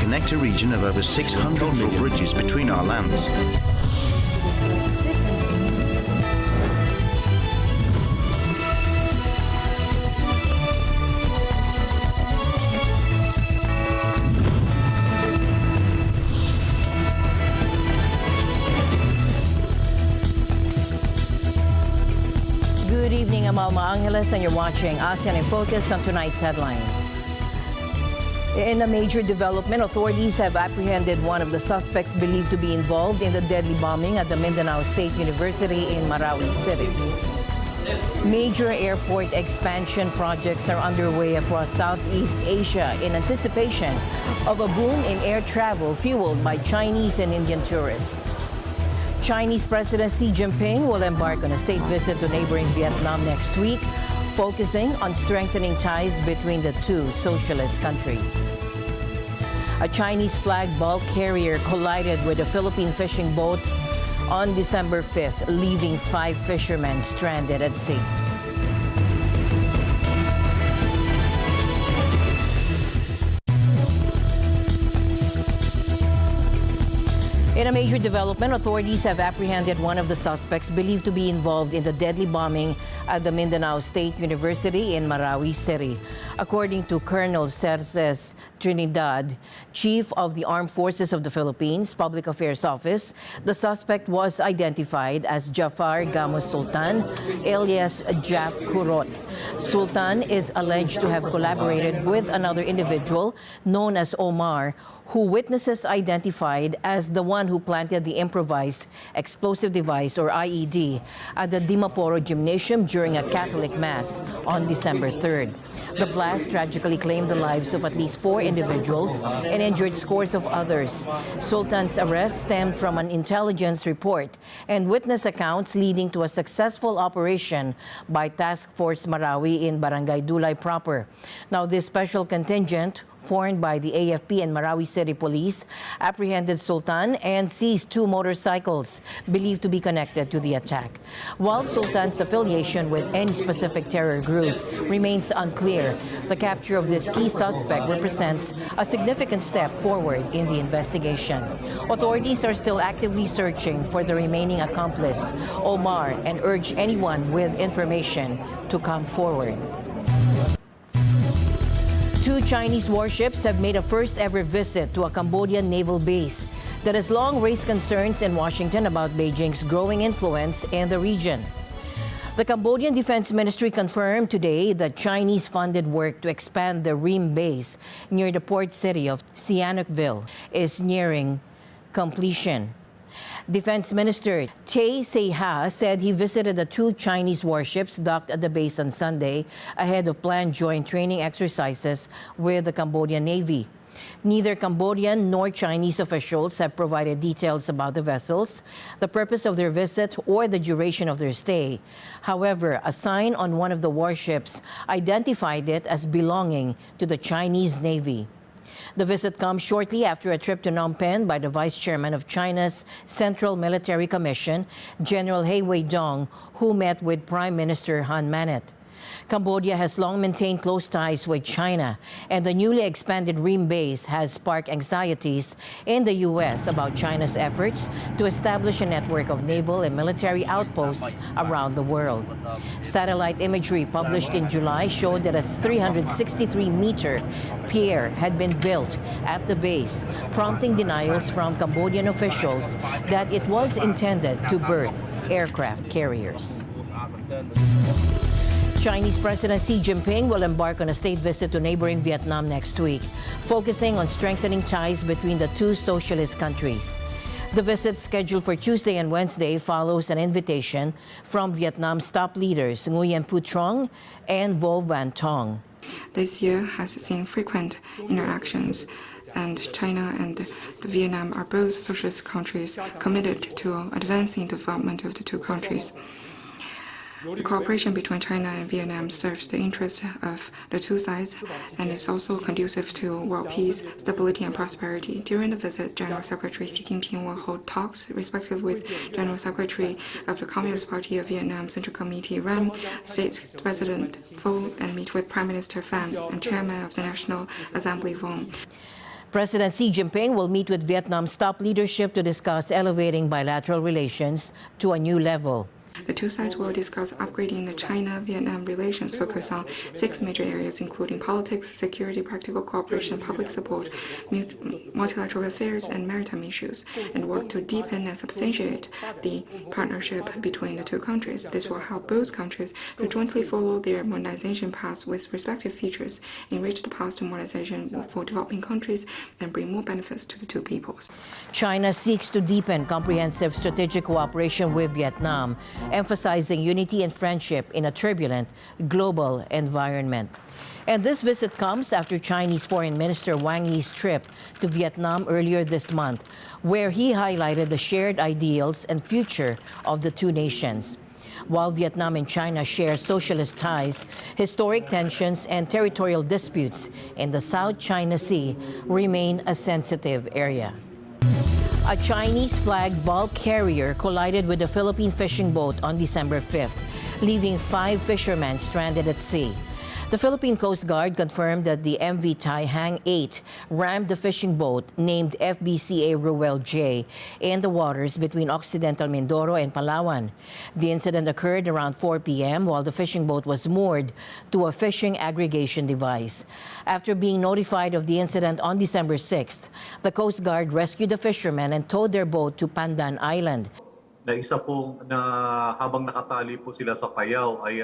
connect a region of over 600 million bridges between our lands. Good evening, I'm Alma Angeles, and you're watching ASEAN in Focus on tonight's headlines. In a major development, authorities have apprehended one of the suspects believed to be involved in the deadly bombing at the Mindanao State University in Marawi City. Major airport expansion projects are underway across Southeast Asia in anticipation of a boom in air travel fueled by Chinese and Indian tourists. Chinese President Xi Jinping will embark on a state visit to neighboring Vietnam next week, focusing on strengthening ties between the two socialist countries. A Chinese flag bulk carrier collided with a Philippine fishing boat on December 5th, leaving 5 fishermen stranded at sea. In a major development, authorities have apprehended one of the suspects believed to be involved in the deadly bombing at the Mindanao State University in Marawi City. According to Colonel Cerces Trinidad, Chief of the Armed Forces of the Philippines Public Affairs Office, the suspect was identified as Jafar Gamos Sultan, alias Jaf Kurot. Sultan is alleged to have collaborated with another individual known as Omar, who witnesses identified as the one who planted the improvised explosive device, or IED, at the Dimaporo Gymnasium during a Catholic Mass on December 3rd. The blast tragically claimed the lives of at least 4 individuals and injured scores of others. Sultan's arrest stemmed from an intelligence report and witness accounts leading to a successful operation by Task Force Marawi in Barangay Dulay proper. Now, this special contingent, formed by the AFP and Marawi City Police, apprehended Sultan and seized 2 motorcycles believed to be connected to the attack. While Sultan's affiliation with any specific terror group remains unclear, the capture of this key suspect represents a significant step forward in the investigation. Authorities are still actively searching for the remaining accomplice, Omar, and urge anyone with information to come forward. 2 Chinese warships have made a first-ever visit to a Cambodian naval base that has long raised concerns in Washington about Beijing's growing influence in the region. The Cambodian Defense Ministry confirmed today that Chinese-funded work to expand the Ream base near the port city of Sihanoukville is nearing completion. Defense Minister Tay Sey-ha said he visited the 2 Chinese warships docked at the base on Sunday ahead of planned joint training exercises with the Cambodian Navy. Neither Cambodian nor Chinese officials have provided details about the vessels, the purpose of their visit, or the duration of their stay. However, a sign on one of the warships identified it as belonging to the Chinese Navy. The visit comes shortly after a trip to Phnom Penh by the Vice Chairman of China's Central Military Commission, General He Weidong, who met with Prime Minister Han Manet. Cambodia has long maintained close ties with China, and the newly expanded Ream base has sparked anxieties in the U.S. about China's efforts to establish a network of naval and military outposts around the world. Satellite imagery published in July showed that a 363-meter pier had been built at the base, prompting denials from Cambodian officials that it was intended to berth aircraft carriers. Chinese President Xi Jinping will embark on a state visit to neighboring Vietnam next week, focusing on strengthening ties between the 2 socialist countries. The visit, scheduled for Tuesday and Wednesday, follows an invitation from Vietnam's top leaders Nguyen Phu Trong and Vo Van Tong. This year has seen frequent interactions, and China and Vietnam are both socialist countries committed to advancing development of the 2 countries. The cooperation between China and Vietnam serves the interests of the 2 sides and is also conducive to world peace, stability, and prosperity. During the visit, General Secretary Xi Jinping will hold talks, respectively, with General Secretary of the Communist Party of Vietnam Central Committee Ram, State President Vo, and meet with Prime Minister Pham and Chairman of the National Assembly Vong. President Xi Jinping will meet with Vietnam's top leadership to discuss elevating bilateral relations to a new level. The two sides will discuss upgrading the China-Vietnam relations, focus on 6 major areas, including politics, security, practical cooperation, public support, multilateral affairs, and maritime issues, and work to deepen and substantiate the partnership between the two countries. This will help both countries to jointly follow their modernization paths with respective features, enrich the path to modernization for developing countries, and bring more benefits to the two peoples. China seeks to deepen comprehensive strategic cooperation with Vietnam, emphasizing unity and friendship in a turbulent global environment. And this visit comes after Chinese Foreign Minister Wang Yi's trip to Vietnam earlier this month, where he highlighted the shared ideals and future of the two nations. While Vietnam and China share socialist ties, historic tensions and territorial disputes in the South China Sea remain a sensitive area. A Chinese-flagged bulk carrier collided with a Philippine fishing boat on December 5th, leaving 5 fishermen stranded at sea. The Philippine Coast Guard confirmed that the MV Tai Hang 8 rammed the fishing boat named FBCA Ruel J in the waters between Occidental Mindoro and Palawan. The incident occurred around 4 p.m. while the fishing boat was moored to a fishing aggregation device. After being notified of the incident on December 6th, the Coast Guard rescued the fishermen and towed their boat to Pandan Island. Na isa po na habang nakatali po sila sa payaw ay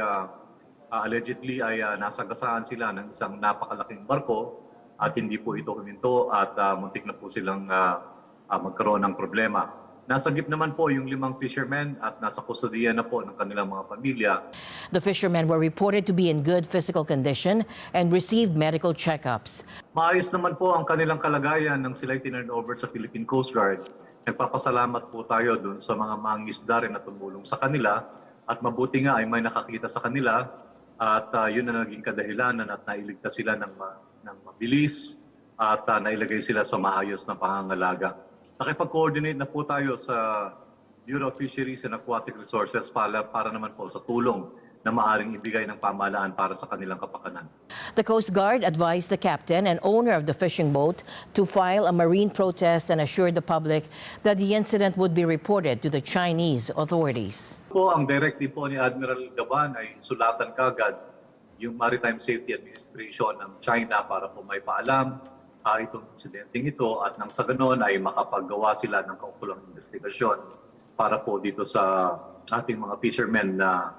allegedly ay nasagasaan sila ng isang napakalaking barko at hindi po ito huminto at muntik na po silang magkaroon ng problema. Nasagip naman po yung 5 fishermen at nasa kustodiya na po ng kanilang mga pamilya. The fishermen were reported to be in good physical condition and received medical checkups. Maayos naman po ang kanilang kalagayan nang sila'y tinurn over sa Philippine Coast Guard. Nagpapasalamat po tayo dun sa mga mangingisda rin na tumulong sa kanila at mabuti nga ay may nakakita sa kanila. At yun na naging kadahilanan at nailigtas sila ng mabilis at nailagay sila sa maayos na pangangalaga. Nakipag-coordinate na po tayo sa Bureau of Fisheries and Aquatic Resources para naman po sa tulong na maaring ibigay ng pamahalaan para sa kanilang kapakanan. The Coast Guard advised the captain and owner of the fishing boat to file a marine protest and assured the public that the incident would be reported to the Chinese authorities. Ang directive po ni Admiral Gaban ay sulatan kagad yung Maritime Safety Administration ng China para po may paalam itong insidenteng ito at nang sa ganon ay makapaggawa sila ng kaukulang investigasyon para po dito sa ating mga fishermen na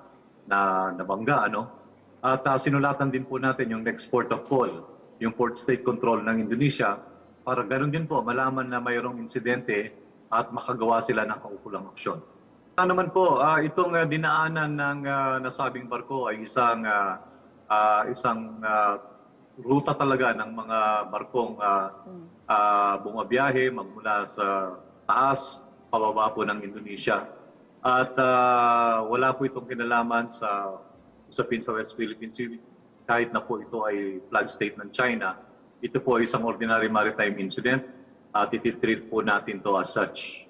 nabangga. At sinulatan din po natin yung next port of call, yung port state control ng Indonesia para ganon din po malaman na mayroong insidente at makagawa sila ng kaukulang aksyon. Naman po, itong dinaanan ng nasabing barko ay isang ruta talaga ng mga barkong bumabiyahe magmula sa taas, pababa po ng Indonesia. At wala po itong kinalaman sa usapin sa West Philippine Sea, kahit na po ito ay flag state ng China. Ito po ay isang ordinary maritime incident at ititreat po natin to as such.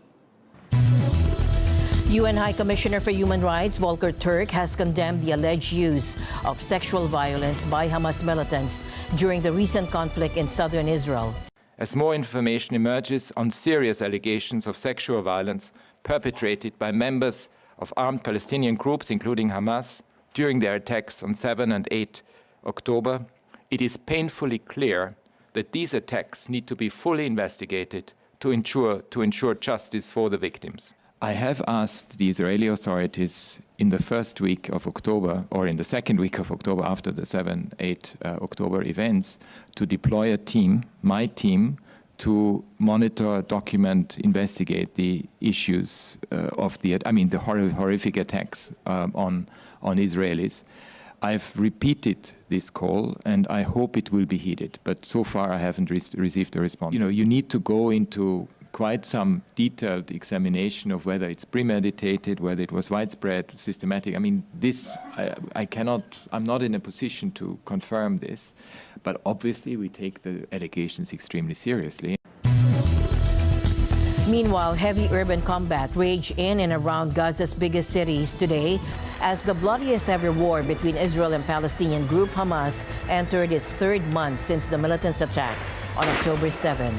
UN High Commissioner for Human Rights Volker Turk has condemned the alleged use of sexual violence by Hamas militants during the recent conflict in southern Israel. As more information emerges on serious allegations of sexual violence perpetrated by members of armed Palestinian groups, including Hamas, during their attacks on 7 and 8 October, it is painfully clear that these attacks need to be fully investigated to ensure justice for the victims. I have asked the Israeli authorities in the first week of October, or in the second week of October after the 7-8 October events, to deploy a team, my team, to monitor, document, investigate the issues of the horrific attacks on Israelis. I've repeated this call, and I hope it will be heeded. But so far, I haven't received a response. You need to go into quite some detailed examination of whether it's premeditated, whether it was widespread, systematic. I'm not in a position to confirm this, but obviously we take the allegations extremely seriously. Meanwhile, heavy urban combat raged in and around Gaza's biggest cities today as the bloodiest ever war between Israel and Palestinian group Hamas entered its 3rd month since the militants' attack on October 7.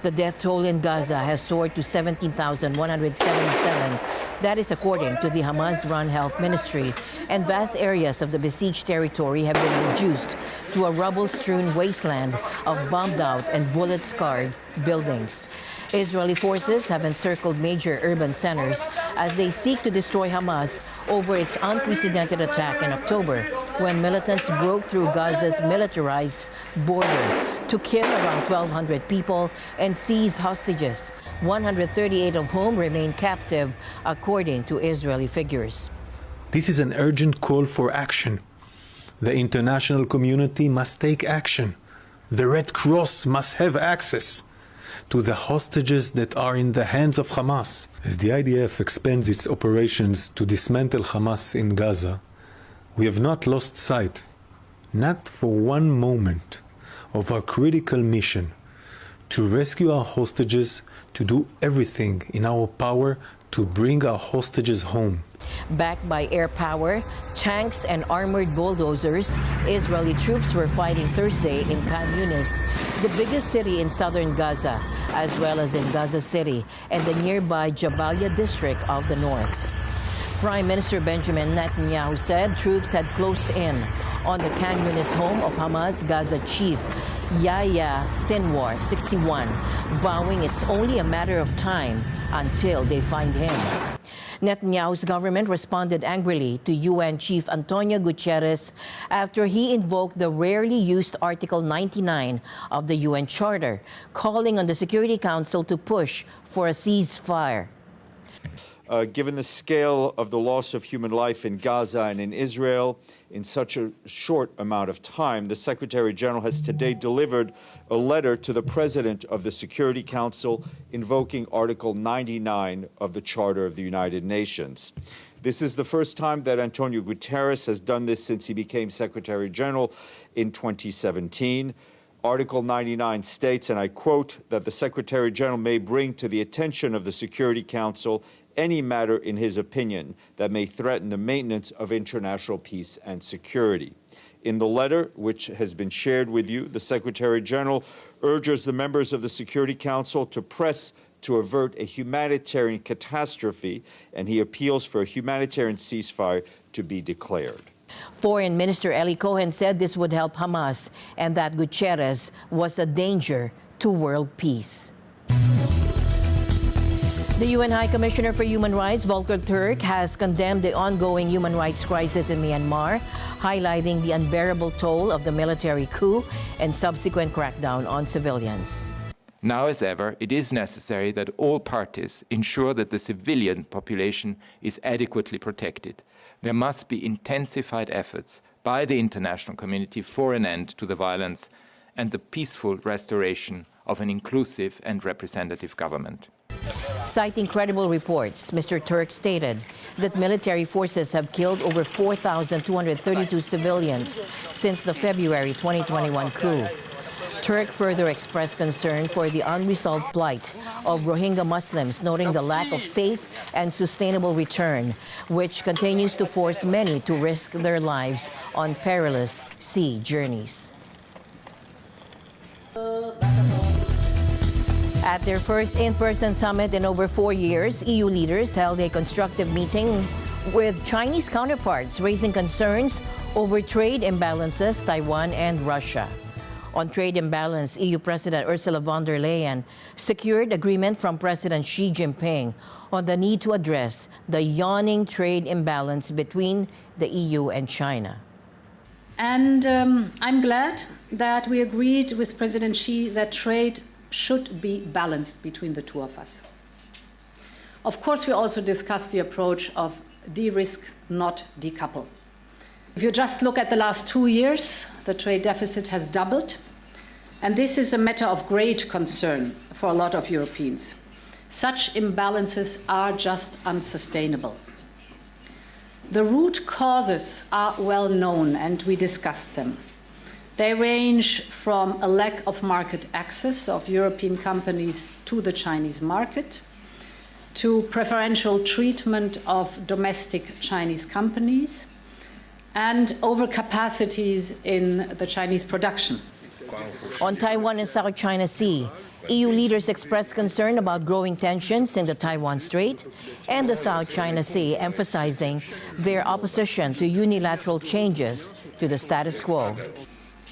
The death toll in Gaza has soared to 17,177. That is according to the Hamas-run health ministry, and vast areas of the besieged territory have been reduced to a rubble-strewn wasteland of bombed-out and bullet-scarred buildings. Israeli forces have encircled major urban centers as they seek to destroy Hamas over its unprecedented attack in October, when militants broke through Gaza's militarized border to kill around 1,200 people and seize hostages, 138 of whom remain captive, according to Israeli figures. This is an urgent call for action. The international community must take action. The Red Cross must have access to the hostages that are in the hands of Hamas. As the IDF expands its operations to dismantle Hamas in Gaza, we have not lost sight, not for one moment, of our critical mission to rescue our hostages, to do everything in our power to bring our hostages home. Backed by air power, tanks, and armored bulldozers, Israeli troops were fighting Thursday in Khan Yunis, the biggest city in southern Gaza, as well as in Gaza City and the nearby Jabalia district of the north. Prime Minister Benjamin Netanyahu said troops had closed in on the Khan Yunis home of Hamas Gaza chief Yahya Sinwar, 61, vowing it's only a matter of time until they find him. Netanyahu's government responded angrily to UN Chief Antonio Guterres after he invoked the rarely used Article 99 of the UN Charter, calling on the Security Council to push for a ceasefire. Given the scale of the loss of human life in Gaza and in Israel in such a short amount of time, the Secretary General has today delivered a letter to the President of the Security Council invoking Article 99 of the Charter of the United Nations. This is the first time that Antonio Guterres has done this since he became Secretary General in 2017. Article 99 states, and I quote, that the Secretary General may bring to the attention of the Security Council any matter in his opinion that may threaten the maintenance of international peace and security. In the letter, which has been shared with you, the Secretary General urges the members of the Security Council to press to avert a humanitarian catastrophe, and he appeals for a humanitarian ceasefire to be declared. Foreign Minister Eli Cohen said this would help Hamas and that Guterres was a danger to world peace. The UN High Commissioner for Human Rights, Volker Turk, has condemned the ongoing human rights crisis in Myanmar, highlighting the unbearable toll of the military coup and subsequent crackdown on civilians. Now as ever, it is necessary that all parties ensure that the civilian population is adequately protected. There must be intensified efforts by the international community for an end to the violence and the peaceful restoration of an inclusive and representative government. Citing credible reports, Mr. Turk stated that military forces have killed over 4,232 civilians since the February 2021 coup. Turk further expressed concern for the unresolved plight of Rohingya Muslims, noting the lack of safe and sustainable return, which continues to force many to risk their lives on perilous sea journeys. At their first in-person summit in over 4 years, EU leaders held a constructive meeting with Chinese counterparts, raising concerns over trade imbalances, Taiwan and Russia. On trade imbalance, EU President Ursula von der Leyen secured agreement from President Xi Jinping on the need to address the yawning trade imbalance between the EU and China. And I'm glad that we agreed with President Xi that trade should be balanced between the two of us. Of course, we also discussed the approach of de-risk, not decouple. If you just look at the last 2 years, the trade deficit has doubled, and this is a matter of great concern for a lot of Europeans. Such imbalances are just unsustainable. The root causes are well known, and we discussed them. They range from a lack of market access of European companies to the Chinese market, to preferential treatment of domestic Chinese companies, and overcapacities in the Chinese production. On Taiwan and South China Sea, EU leaders expressed concern about growing tensions in the Taiwan Strait and the South China Sea, emphasizing their opposition to unilateral changes to the status quo.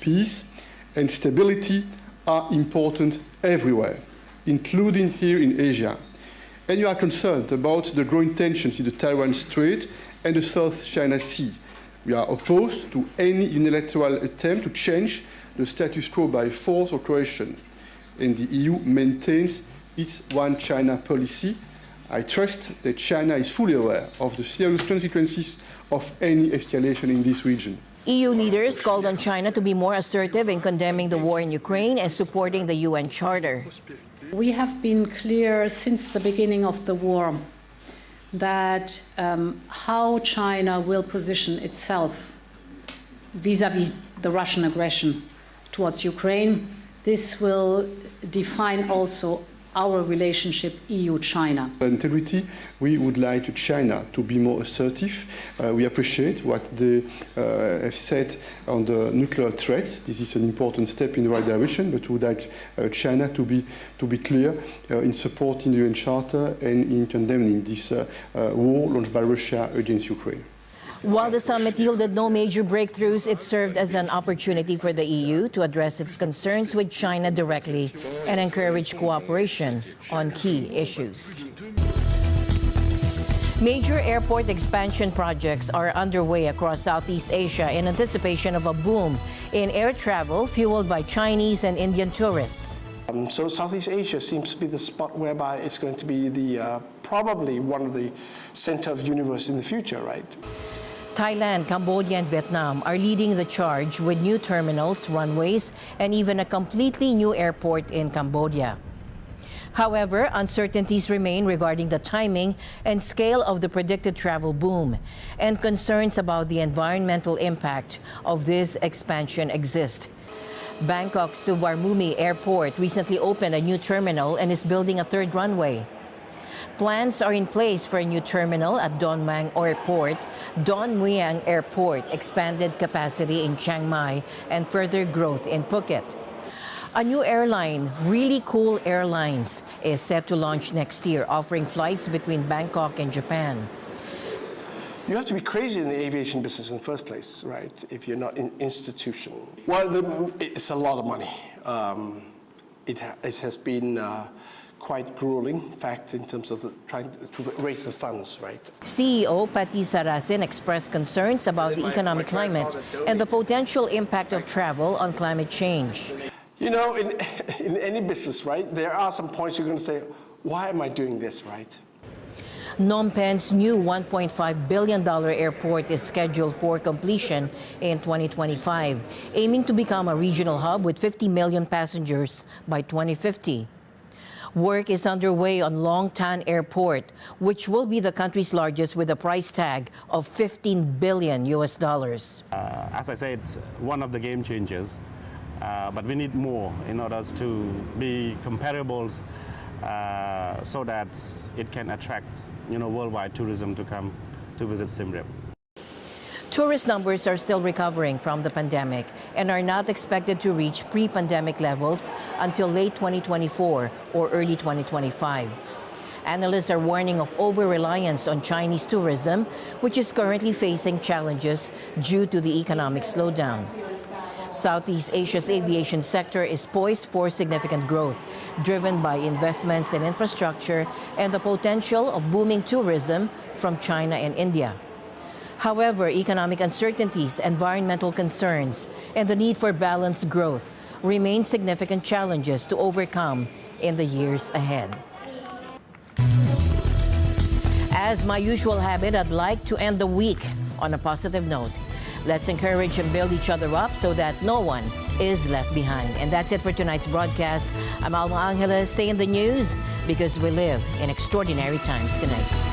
Peace and stability are important everywhere, including here in Asia. And you are concerned about the growing tensions in the Taiwan Strait and the South China Sea. We are opposed to any unilateral attempt to change the status quo by force or coercion. And the EU maintains its One China policy. I trust that China is fully aware of the serious consequences of any escalation in this region. EU leaders called on China to be more assertive in condemning the war in Ukraine and supporting the UN Charter. We have been clear since the beginning of the war that how China will position itself vis-à-vis the Russian aggression towards Ukraine, this will define also our relationship EU-China. Integrity, we would like China to be more assertive. We appreciate what they have said on the nuclear threats. This is an important step in the right direction, but we would like China to be clear in supporting the UN Charter and in condemning this war launched by Russia against Ukraine. While the summit yielded no major breakthroughs, it served as an opportunity for the EU to address its concerns with China directly and encourage cooperation on key issues. Major airport expansion projects are underway across Southeast Asia in anticipation of a boom in air travel fueled by Chinese and Indian tourists. So Southeast Asia seems to be the spot whereby it's going to be the probably one of the center of the universe in the future, right? Thailand, Cambodia, and Vietnam are leading the charge with new terminals, runways, and even a completely new airport in Cambodia. However, uncertainties remain regarding the timing and scale of the predicted travel boom, and concerns about the environmental impact of this expansion exist. Bangkok's Suvarnabhumi Airport recently opened a new terminal and is building a third runway. Plans are in place for a new terminal at Don Mueang Airport, expanded capacity in Chiang Mai, and further growth in Phuket. A new airline, Really Cool Airlines, is set to launch next year, offering flights between Bangkok and Japan. You have to be crazy in the aviation business in the first place, right, if you're not institutional. Well, it's a lot of money. It has been quite grueling, in fact, in terms of trying to raise the funds, right? CEO Pati Sarasin expressed concerns about the economic climate and the potential impact of travel on climate change. You know, in any business, right, there are some points you're going to say, why am I doing this, right? Phnom Penh's new $1.5 billion airport is scheduled for completion in 2025, aiming to become a regional hub with 50 million passengers by 2050. Work is underway on Long Tan Airport, which will be the country's largest with a price tag of $15 billion. As I said, one of the game changers, but we need more in order to be comparable so that it can attract, worldwide tourism to come to visit Siem Reap. Tourist numbers are still recovering from the pandemic and are not expected to reach pre-pandemic levels until late 2024 or early 2025. Analysts are warning of over-reliance on Chinese tourism, which is currently facing challenges due to the economic slowdown. Southeast Asia's aviation sector is poised for significant growth, driven by investments in infrastructure and the potential of booming tourism from China and India. However, economic uncertainties, environmental concerns, and the need for balanced growth remain significant challenges to overcome in the years ahead. As my usual habit, I'd like to end the week on a positive note. Let's encourage and build each other up so that no one is left behind. And that's it for tonight's broadcast. I'm Alma Angeles. Stay in the news because we live in extraordinary times. Good night.